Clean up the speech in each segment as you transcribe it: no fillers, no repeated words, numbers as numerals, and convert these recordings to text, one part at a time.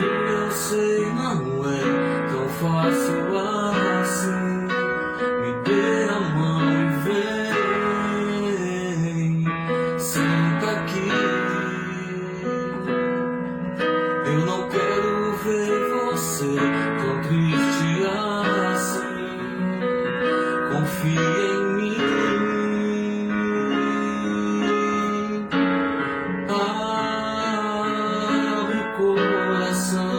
eu sei, não é tão fácil assim. Me dê a mão e vem, senta aqui. Eu não quero ver você tão triste assim. Confia em mim. Abre o coração.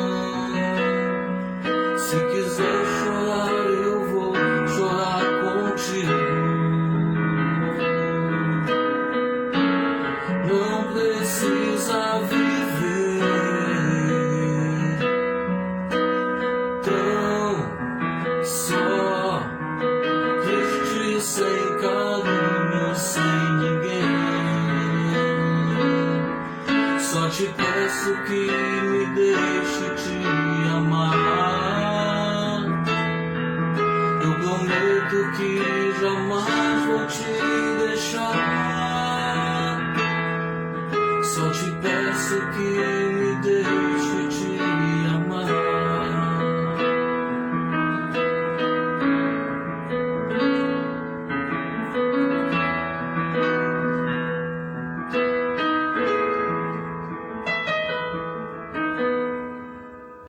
Se quiser chorar, eu vou chorar contigo. Não precisa viver tão só, triste, sem carinho, sem ninguém. Só te peço que me deixe te amar.